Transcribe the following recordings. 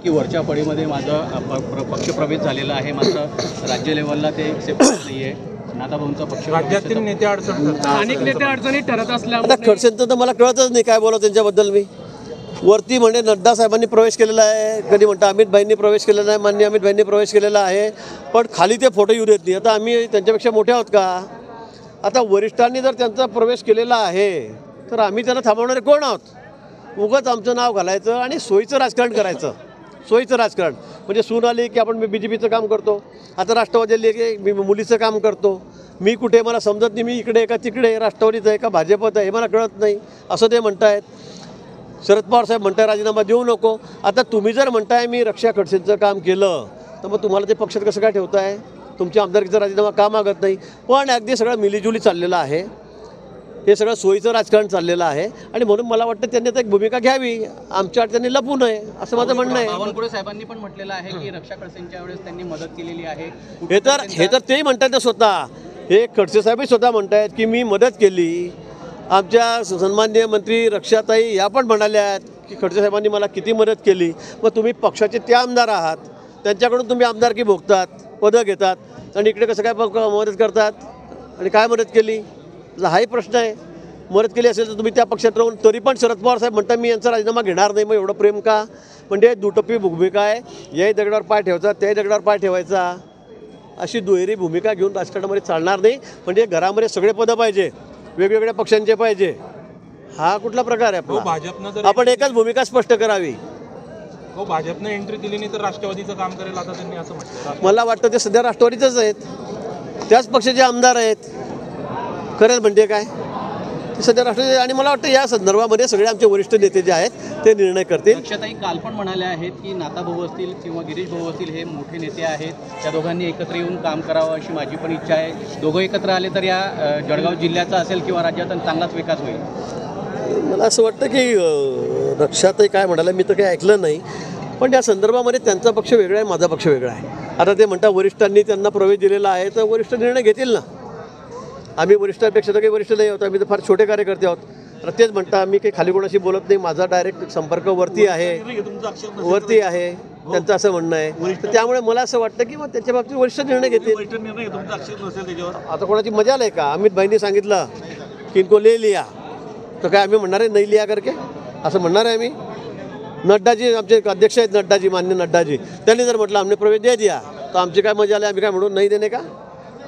की वरच्या फळीमध्ये माझा पक्षप्रवेश झालेला आहे, मात्र राज्य लेवलला ते एक्सेप्ट नाही आहे. नाथाभाऊंचा पक्ष राज्यातील नेते अडचण अनेक नेते अडचणी ठरत आता असल्यामुळे खडसेंचं तर मला कळतच नाही काय बोलावं त्यांच्याबद्दल. मी वरती म्हणजे नड्डा साहेबांनी प्रवेश केलेला आहे, कधी म्हणता अमित भाईंनी प्रवेश केलेला आहे, माननीय अमित भाईंनी प्रवेश केलेला आहे, पण खाली ते फोटो येऊ देत नाही. आता आम्ही त्यांच्यापेक्षा मोठे आहोत का? आता वरिष्ठांनी जर त्यांचा प्रवेश केलेला आहे तर आम्ही त्यांना थांबवणारे कोण आहोत? उगाच आमचं नाव घालायचं आणि सोयीचं राजकारण करायचं. सोयीचं राजकारण म्हणजे सून आली की आपण BJPचं काम करतो, आता राष्ट्रवादी आली की मी मुलीचं काम करतो. मी कुठे मला समजत नाही, मी इकडे का तिकडे, राष्ट्रवादीचं आहे का भाजपत आहे हे मला कळत नाही असं ते म्हणतायत. शरद पवार साहेब म्हणताय राजीनामा देऊ नको. आता तुम्ही जर म्हणताय मी रक्षा खडसेंचं काम केलं तर मग तुम्हाला ते पक्षात कसं काय ठेवताय? तुमच्या आमदारकीचा राजीनामा का मागत नाही? पण अगदी सगळं मिलीजुली चाललेलं आहे, हे सगळं सोयीचं राजकारण चाललेलं आहे आणि म्हणून मला वाटतं त्यांनी आता एक भूमिका घ्यावी, आमच्या अडचणी लपू नये असं माझं म्हणणं आहे. बावनकुळे साहेबांनी पण म्हटलेलं आहे की रक्षा खडसेंच्या वेळेस त्यांनी मदत केलेली आहे. हे तर तेही म्हणतात ना स्वतः. हे खडसे साहेबही स्वतः म्हणतायत की मी मदत केली. आमच्या सन्माननीय मंत्री रक्षाताई या पण म्हणाल्यात की खडसे साहेबांनी मला किती मदत केली. मग तुम्ही पक्षाचे ते आमदार आहात, त्यांच्याकडून तुम्ही आमदारकी भोगतात, पदं घेतात आणि इकडे कसं काय मदत करतात आणि काय मदत केली? हाही प्रश्न आहे. मदत केली असेल तर तुम्ही त्या पक्षात राहून तरी पण शरद पवार साहेब म्हणतात मी यांचा राजीनामा घेणार नाही. मग एवढं प्रेम का? म्हणजे दुटप्पी भूमिका आहे. याही दगडावर पाय ठेवायचा, त्याही दगडावर पाय ठेवायचा, अशी दुहेरी भूमिका घेऊन राजकारणामध्ये चालणार नाही. म्हणजे घरामध्ये सगळे पदं पाहिजे, वेगवेगळ्या पक्षांचे पाहिजे, हा कुठला प्रकार आहे आपला? भाजपनं आपण एकच भूमिका स्पष्ट करावी. भाजपनं एंट्री दिली नाही तर राष्ट्रवादीचं काम करेल आता त्यांनी असं म्हटलं. मला वाटतं ते सध्या राष्ट्रवादीचंच आहेत, त्याच पक्षाचे आमदार आहेत. करेल म्हणजे काय ते सध्या राष्ट्रवादी. आणि मला वाटतं या संदर्भामध्ये सगळे आमचे वरिष्ठ नेते जे आहेत ते निर्णय करतील. रक्षाताई काल पण म्हणाल्या आहेत की नाथाभाऊ असतील किंवा गिरीश भाऊ असतील हे मोठे नेते आहेत, त्या दोघांनी एकत्र येऊन काम करावं अशी माझी पण इच्छा आहे. दोघं एकत्र आले तर या जळगाव जिल्ह्याचा असेल किंवा राज्याचा चांगलाच विकास होईल. मला असं वाटतं की रक्षाताई काय म्हणाल्या मी तर काही ऐकलं नाही, पण या संदर्भामध्ये त्यांचा पक्ष वेगळा आहे, माझा पक्ष वेगळा आहे. आता ते म्हणतात वरिष्ठांनी त्यांना प्रवेश दिलेला आहे तर वरिष्ठ निर्णय घेतील ना. आम्ही वरिष्ठांपेक्षा तर काही वरिष्ठ नाही आहोत, आम्ही तर फार छोटे कार्यकर्ते आहोत. तर तेच म्हणता मी काही खाली कोणाशी बोलत नाही, माझा डायरेक्ट संपर्क वरती आहे, त्यांचं असं म्हणणं आहे. तर त्यामुळे मला असं वाटतं की मग त्याच्या बाबतीत वरिष्ठ निर्णय घेतील. आता कोणाची मजा नाही का? अमित भाईंनी सांगितलं की इनको ले लिया, तर काय आम्ही म्हणणार आहे नाही लिया करके असं म्हणणार आहे आम्ही? नड्डाजी आमचे अध्यक्ष आहेत, नड्डाजी, मान्य नड्डाजी, त्यांनी जर म्हटलं आमने प्रवेश दे दिया तर आमची काय मजा आली? आम्ही काय म्हणून नाही देणे का?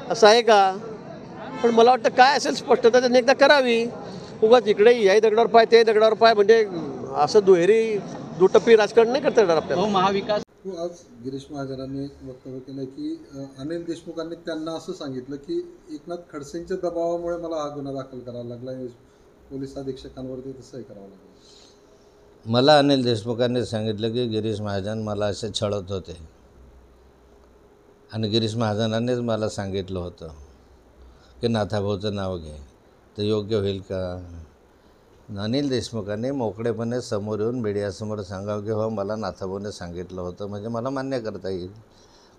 असं आहे का? पण मला वाटतं काय असेल स्पष्टता त्यांनी एकदा करावी. उगाच इकडे याही दगडावर पाय ते दगडावर पाय म्हणजे असं दुटप्पी राजकारण नाही करता येणार आपल्याला. महाविकास आज गिरीश महाजनांनी एक वक्तव्य केलं की अनिल देशमुखांनी त्यांना असं सांगितलं की एकनाथ खडसेंच्या दबावामुळे मला हा गुन्हा दाखल करावा लागला, पोलीस अधीक्षकांवरती तसंही करावं लागलं. मला अनिल देशमुखांनी सांगितलं की गिरीश महाजन मला असे छळत होते आणि गिरीश महाजनांनीच मला सांगितलं होतं की नाथाभाऊचं नाव घे तर योग्य होईल का? अनिल देशमुखांनी मोकळेपणे समोर येऊन मीडियासमोर सांगावं की हो मला नाथाभाऊने सांगितलं होतं, म्हणजे मला मान्य करता येईल.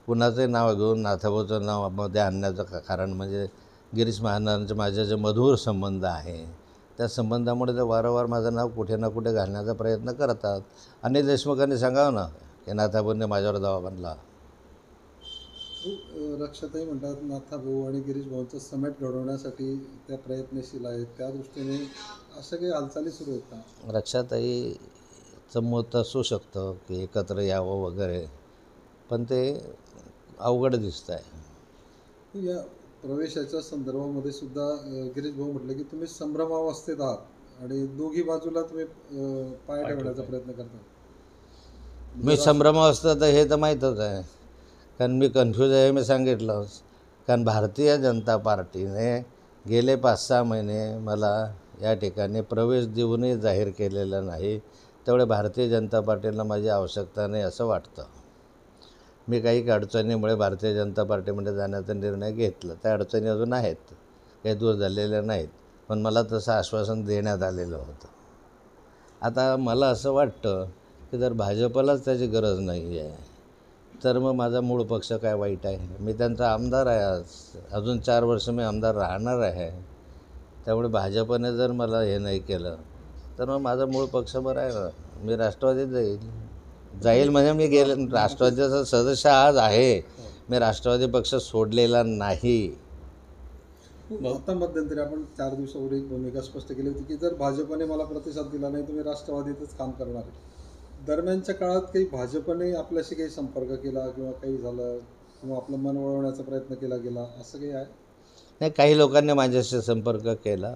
कुणाचंही नाव घेऊन नाथाभाऊचं नाव मध्ये आणण्याचं कारण म्हणजे गिरीश महाजनांचे माझे जे मधुर संबंध आहे त्या संबंधामुळे ते वारंवार माझं नाव कुठे ना कुठे घालण्याचा प्रयत्न करतात. अनिल देशमुखांनी सांगावं ना की नाथाभाऊने माझ्यावर दबाव आणला. रक्षाताई म्हणतात नाथाभाऊ आणि गिरीश भाऊंचं समेट घडवण्यासाठी त्या प्रयत्नशील आहेत, त्या दृष्टीने अशा काही हालचाली सुरू आहेत का? रक्षाताईचं मत असू शकतं की एकत्र यावं वगैरे, पण ते अवघड दिसतं आहे. या प्रवेशाच्या संदर्भामध्ये सुद्धा गिरीश भाऊ म्हटलं की तुम्ही संभ्रमावस्थेत आहात आणि दोघी बाजूला तुम्ही पाय ठेवण्याचा प्रयत्न करता. मी संभ्रमावस्था तर हे तर माहीतच आहे, कारण मी कन्फ्यूज आहे मी सांगितलंच. कारण भारतीय जनता पार्टीने गेले 5-6 महिने मला या ठिकाणी प्रवेश देऊनही जाहीर केलेलं नाही. त्यामुळे भारतीय जनता पार्टीला माझी आवश्यकता नाही असं वाटतं. मी काही अडचणीमुळे भारतीय जनता पार्टीमध्ये जाण्याचा निर्णय घेतला. त्या अडचणी अजून आहेत, काही दूर झालेल्या नाहीत, पण मला तसं आश्वासन देण्यात आलेलं होतं. आता मला असं वाटतं की जर भाजपलाच त्याची गरज नाही आहे तर मग माझा मूळ पक्ष काय वाईट आहे? मी त्यांचा आमदार आहे, अजून 4 वर्ष मी आमदार राहणार आहे. त्यामुळे भाजपने जर मला हे नाही केलं तर मग माझा मूळ पक्ष बरा आहे ना, मी राष्ट्रवादीत जाईल. जाईल म्हणजे मी गेले राष्ट्रवादीचा सदस्य आज आहे, मी राष्ट्रवादी पक्ष सोडलेला नाही. आता मध्यंतरी आपण 4 दिवसापूर्वी एक भूमिका स्पष्ट केली होती की जर भाजपने मला प्रतिसाद दिला नाही तर मी राष्ट्रवादीतच काम करणार आहे. दरम्यानच्या काळात काही भाजपने आपल्याशी काही संपर्क केला किंवा काही झालं किंवा आपलं मन वळवण्याचा प्रयत्न केला गेला असं काही आहे? नाही, काही लोकांनी माझ्याशी संपर्क केला,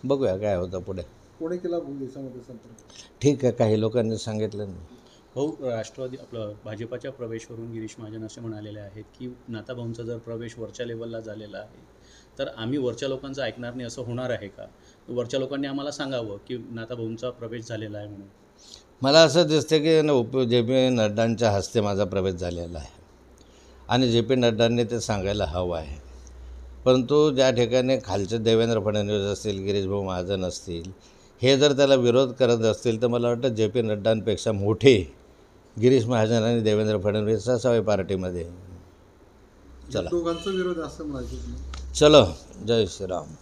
बघूया काय होतं पुढे. कोणी केला देशामध्ये संपर्क? ठीक आहे, काही लोकांनी सांगितलं नाही. भाऊ, राष्ट्रवादी आपलं भाजपाच्या प्रवेशवरून गिरीश महाजन असे म्हणालेले आहेत की नाताभाऊंचा जर प्रवेश वरच्या लेवलला झालेला आहे तर आम्ही वरच्या लोकांचं ऐकणार नाही, असं होणार आहे का? वरच्या लोकांनी आम्हाला सांगावं की नाताभाऊंचा प्रवेश झालेला आहे म्हणून. मला असं दिसतं की जे पी नड्डांच्या हस्ते माझा प्रवेश झालेला आहे आणि जे पी नड्डांनी ते सांगायला हवं आहे. परंतु ज्या ठिकाणी खालचे देवेंद्र फडणवीस असतील, गिरीशभाऊ महाजन असतील, हे जर त्याला विरोध करत असतील तर मला वाटतं जे पी नड्डांपेक्षा मोठे गिरीश महाजन आणि देवेंद्र फडणवीस असावे पार्टीमध्ये. चला, दोघांचा विरोध असं म्हणायचं. चलो, जय श्रीराम.